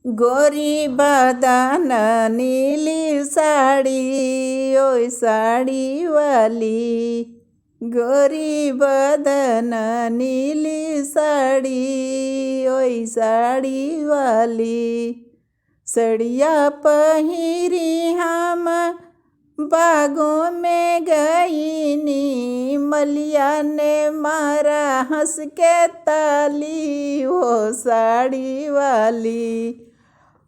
गोरी बदन नीली साड़ी, ओय साड़ी वाली। गोरी बदन नीली साड़ी, ओय साड़ी वाली। सड़िया पहिरी हम बागों में गईनी, मलिया ने मारा हंस के ताली, वो साड़ी वाली।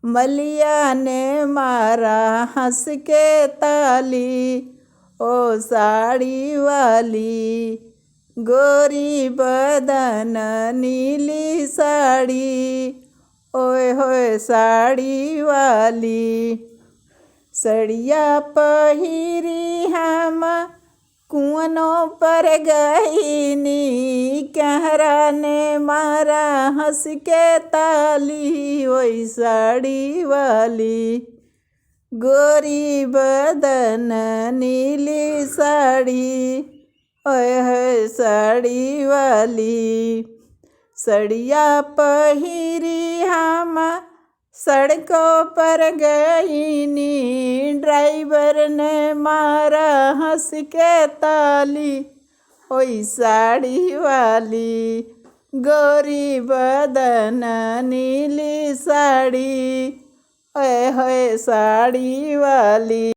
मलिया ने मारा हंस के ताली, ओ साड़ी वाली। गोरी बदन नीली साड़ी, ओए होए साड़ी वाली। सड़िया पहिरी हम कुआनों पर गईनी, कहरा ने मारा हंस के ताली, वही साड़ी वाली। गोरी बदन नीली साड़ी, ओए है साड़ी वाली। सड़िया पहिरी हम सड़कों पर गईनी, ड्राइवर ने मारा हंस के ताली, ओई साड़ी वाली। गोरी बदन नीली साड़ी, ओए होए साड़ी वाली।